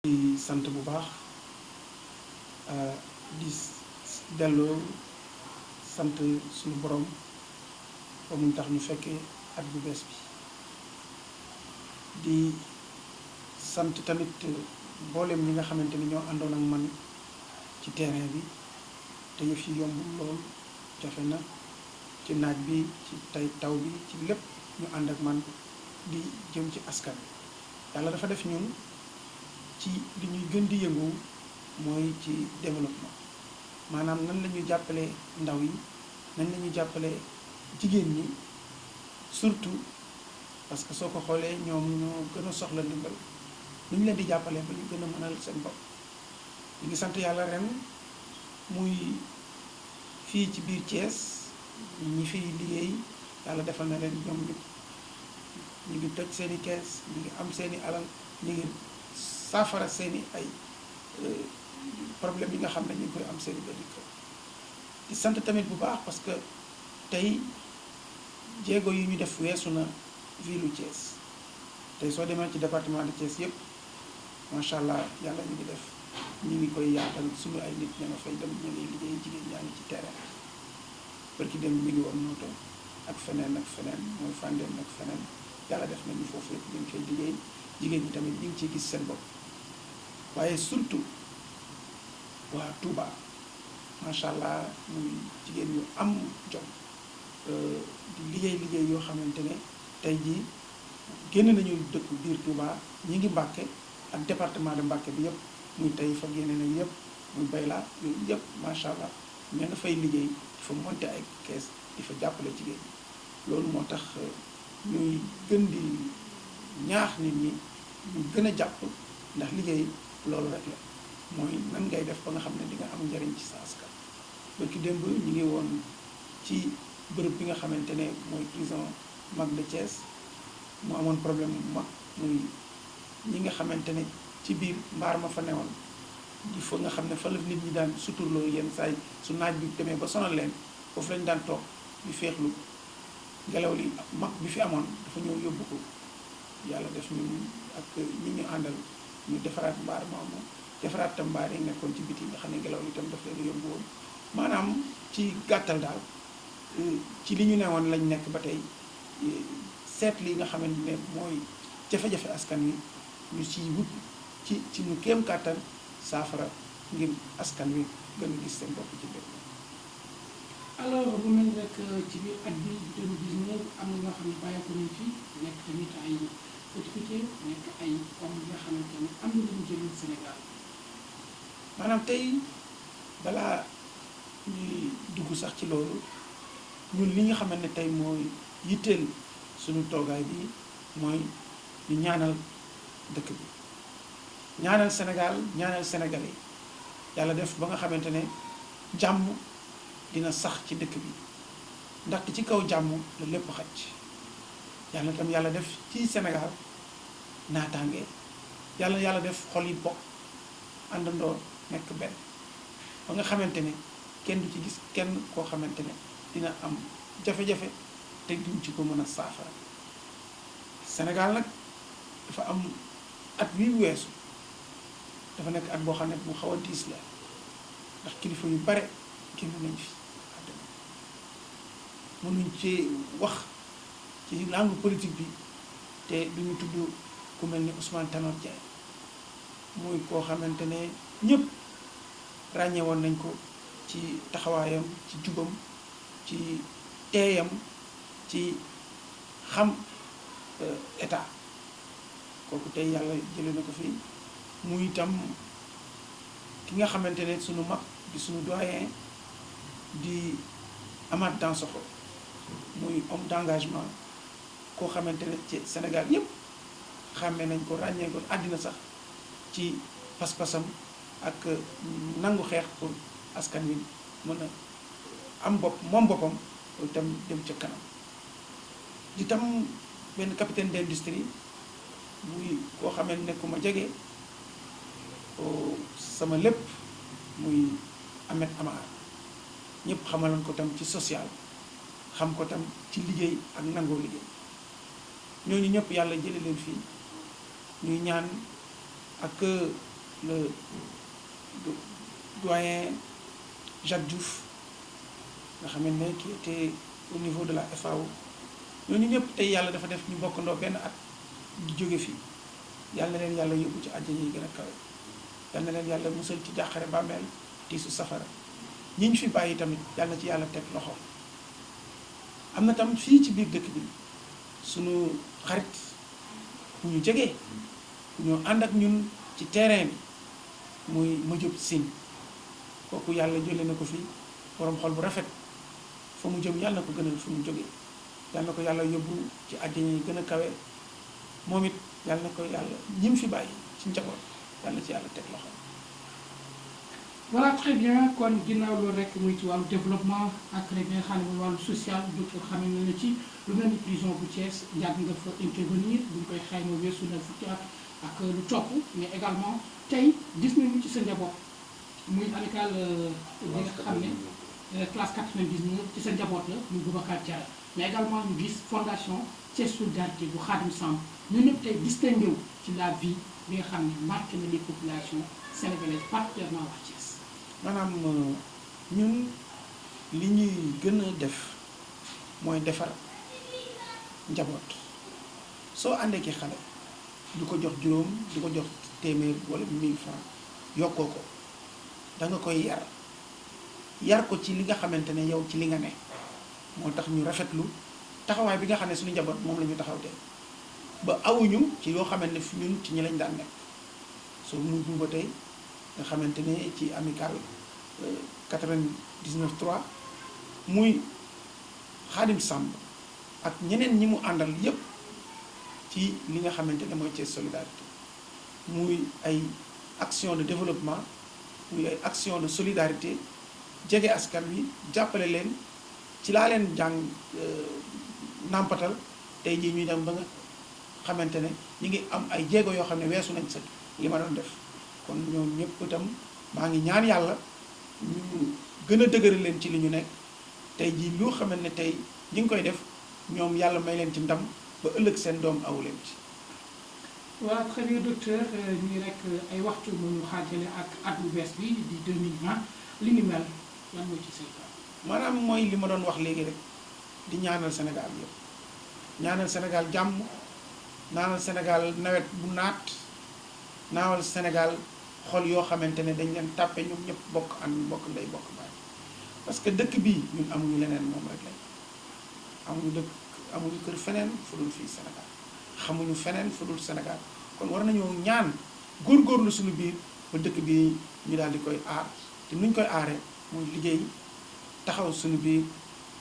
di sant bu baax di delloo sant suñu borom ba mu tax ñu fekkee at bu bees bi di sant tamit mboolem ñi nga xamante ni ñoo àndoon ak man ci terrain bi te yëf yi yombul lool jafe na ci naaj bi ci tey taw bi ci lépp ñu ànd ak man di jëm ci askan yàlla dafa def ñun ci li ñuy gën di yëngu mooy ci développement maanaam nan la ñuy jàppale ndaw yi nan la ñuy jàppale jigéen ñi surtout parce que soo ko xoolee ñoom ñoo gën a soxla ndimbal nu ñu leen di jàppalee ba ñu gën a mënal seen bopp ñu ngi sant yàlla ren muy fii ci biir Thiès ñi fiy liggéey yàlla defal na leen ñoom ñu ngi toj seeni kees ñu ngi am seeni alal ñu ngi saafara seeni ay problème yi nga xam ne ñu ngi koy am seeni benn kër di sant tamit bu baax parce que tey jéego yi ñu def weesu na ville Thiès tey soo demee ci département de Thiès yëpp macha allah yàlla ñu ngi def ñu ngi koy yaatal suñu ay nit ña nga fay dem ñu ngi liggéey jigéen ñaa ngi ci terrain barki dem mi ngi woon nooto ak feneen mooy Fandène ak feneen yàlla def nañu foofu yëpp ñu ngi koy liggéey jigéen ñi tamit ñu ngi ciy gis seen bopp waaye surtout waa Touba macha allah muy jigéen ñu am jom di liggéey yoo xamante ne tey jii génn nañu dëkk biir Touba ñi ngi Mbàkke ak département de Mbàkke bi yëpp muy tey fa génne nañu yëpp muy Bayla yooyu yëpp macha allah ña nga fay liggéey di fa monter ay kees di fa jàppale jigéen ñi loolu moo tax ñuy gën di ñaax nit ñi ñu gën a jàpp ndax liggéey loolu rek la mooy nan ngay def ba nga xam ne di nga am njariñ ci sa askan barki démb ñu ngi woon ci bërëb bi nga xamante ne mooy prison mag de Thiès mu amoon problème bu mag muy ñi nga xamante ne ci biir mbaar ma fa newoon di fa nga xam ne fa la nit ñi daan suturloo yenn saay su naaj bi demee ba sonal leen foofu lañu daan toog di féexlu ngelaw li mag bi fi amoon dafa ñëw yóbbu ko yàlla def ñu ak ñi ñu àndal ñu defaraat mbaar moomu defaraat tam mbaar yi nekkoon ci biti nga xam ne ngelaw li tam daf leen yóbbu woon maanaam ci gàttal daal ci li ñu newoon lañ nekk ba tey seet li nga xamante ne mooy jafe-jafe askan wi ñu ciy wut ci ñu kéem kàttan saafara ngir askan wi gën a gis seen bopp ci biir. alors bu mel rek ci biir at bi 2019 am na ñoo xam ne bàyyi ko nañ fi nekk tamit ay autorité nekk ay hommes yi nga xamante ne am na lu ñu jëlee Sénégal. maanaam tey balaa ñuy dugg sax ci loolu ñun li nga xamante ne tey mooy yitteel suñu toogaay bi mooy ñu ñaanal dëkk bi ñaanal Sénégal ñaanal Sénégalais yàlla def ba nga xamante ne jàmm dina sax ci dëkk bi ndaxte ci kaw jàmm la lépp xaj yàlla tam yàlla def ci Sénégal naataange yàlla def xol yi bokk àndandoo nekk benn ba nga xamante ne kenn du ci gis kenn koo xamante ne dina am jafe-jafe te duñ ci ko mën a saafara Sénégal nag dafa am at wi weesu dafa nekk at boo xam ne bu xaw a diis la ndax kilifa yu bare génn nañ fi àdduna mënuñ ci wax ci langue politique bi te duñu tudd ku mel ni Ousmane Tanor Dieng muy koo xamante ne ñëpp ràññee woon nañ ko ci taxawaayam ci jubam ci teeyam ci xam état kooku tey yàlla jëlee na ko fi muy itam ki nga xamante ne sunu mag di sunu doyen di Amath Dansokho muy homme d'engagement koo xamante ne ci Sénégal yëpp xàmmee nañ ko ràññee ko àddina sax ci pas-pasam ak nangu xeex pour askan wi mën a am bopp moom boppam loolu itam dem ca kanam di tam benn capitaine d'industrie muy koo xamee ne ku ma jege sama lépp muy Ahmed Amar ñëpp xamaloon ko tam ci social xam ko tam ci liggéey ak nangoo liggéey ñooñu ñëpp yàlla jële leen fii ñuy ñaan ak le doyen Jacques Diouf nga xam ne qui était au niveau de la FAO ñooñu ñëpp tey yàlla dafa def ñu bokkandoo benn at di jóge fii yàlla na leen yàlla yóbbu ci àjjana yi gën a kawe yàlla na leen yàlla musal ci jàqare bàmmeel tiisu safara ñi ñu fi bàyyi tamit yàlla na ci yàlla teg loxo am na tam fii ci biir dëkk bi suñu xarit bu ñu jegee ñoo ànd ak ñun ci terrain bi muy Madiop Sine kooku yàlla jële na ko fi borom xol bu rafet fa mu jëm yàlla na ko gënal fu mu jógee yàlla na ko yàlla yóbbu ci àjjana yi gën a kawe moom it yàlla na ko yàlla ñi mu fi bàyyi ci njaboot yàlla ci yàlla teg loxo. voilà très bien kon ginnaaw loolu rek muy ci wàllu développement ak rek nga xam ne mooy wàllu social docteur xam ne ci lu mel ni prison bu Thiès yàgg nga fa intervenir bu ñu koy xayma weesu na fukki at ak lu topp mais également tey gis nañu ci sa njaboot muy amical bi nga xam ne classe 99 ci sa njaboot la muy Boubacar Diarra mais également ñu gis fondation Thiès Solidarité bu Khadim Samb ñu ñëpp tey distingué wu ci la vie bi nga xam ne marqué na les populations sénégalaises particulièrement waa Thiès. maanaam ñun li ñuy gën a def mooy defar njaboot soo àndee ki xale du ko jox juróom du ko jox téeméer wala 1000 francs yokkoo ko da nga koy yar ko ci li nga xamante ne yow ci li nga ne moo tax ñu rafetlu taxawaay bi nga xam ne suñu njaboot moom la ñu taxaw tey ba awuñu ci yoo xamante ne fi ñun ci ñi lañ daan nekk soo muy ba tey nga xamante ne ci amical 99.3 muy Khadim Samb ak ñeneen ñi mu àndal yépp ci li nga xamante ne mooy Thiès Solidarité muy ay action de développement muy ay action de solidarité jege askan wi jàppale leen ci laa leen jàng nàmpatal tey jii ñuy dem ba nga xamante ne ñu ngi am ay jéego yoo xam ne weesu nañ sa li ma doon def kon ñoom ñëpp itam maa ngi ñaan yàlla ñu gën a dëgëral leen ci li ñu nekk tey jii loo xamante ne tey ñi ngi koy def ñoom yàlla may leen ci ndam ba ëllëg seen doom awu leen ci. voilà très bien docteur ñuy rek ay waxtu mu ñu xaajale ak at bu bees bi di 2020 li ni mel lan mooy ci say maanaam mooy li ma doon wax léegi rek di ñaanal Sénégal yëpp ñaanal Sénégal jàmm ñaanal Sénégal nawet bu naat naawal Sénégal xol yoo xamante ne dañ leen tàppe ñoom ñëpp bokk ànd bokk ndey bokk baay parce que dëkk bii ñun amuñu leneen moom rek lañ amuñu kër feneen fu dul fii Sénégal xamuñu feneen fu dul Sénégal kon war nañoo ñaan góorgóorlu suñu biir ba dëkk bi ñu daal di koy aar te nuñ koy aaree muy liggéey taxaw suñu biir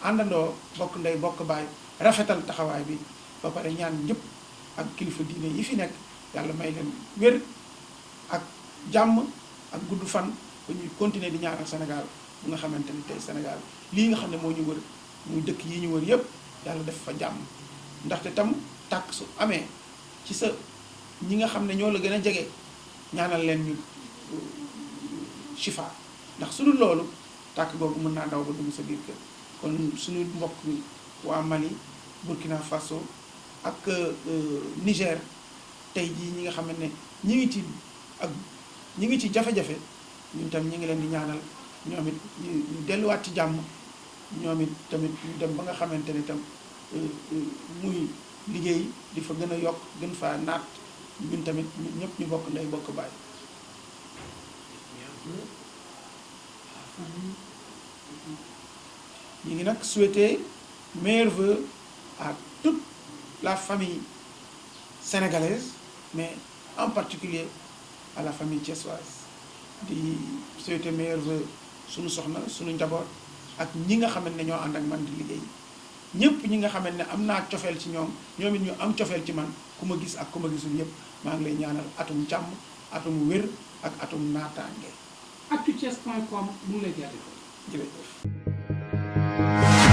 àndandoo bokk ndey bokk baay rafetal taxawaay bi ba pare ñaan ñëpp ak kilifa diine yi fi nekk yàlla may leen wér ak jàmm ak gudd fan ba ñuy continuer di ñaanal Sénégal bu nga xamante ni tey Sénégal lii nga xam ne moo ñu wër muy dëkk yi ñu wër yépp yàlla def fa jàmm ndaxte tam tàkk su amee ci sa ñi nga xam ne ñoo la gën a jege ñaanal leen ñu shifa ndax su dul loolu tàkk googu mën naa daw ba dugg sa biir kër kon suñu mbokk waa Mali Burkina Faso ak Niger tey jii ñi nga xam ne ñi ngi ci jafe-jafe ñun tam ñi ngi leen di ñaanal ñoom it ñu delluwaat ci jàmm ñoom it tamit ñu dem ba nga xamante ne tam muy liggéey di fa gën a yokk gën faa naat ñun tamit ñëpp ñu bokk ndey bokk baay. ñu ngi nag souhaiter meilleurs vœux à toute la famille sénégalaise mais en particulier à la famille thiessoise di souhaiter meilleurs vœux suñu soxna suñu njaboot ak ñi nga xamante ne ñoo ànd ak man di liggéey ñëpp ñi nga xamante ne am naa cofeel ci ñoom ñoom it ñu am cofeel ci man ku ma gis ak ku ma gisul yëpp maa ngi lay ñaanal atum jàmm atum wér ak atum naataange. Actuthies.com mu ngi lay jaajëfal. jërëjëf. jërëjëf.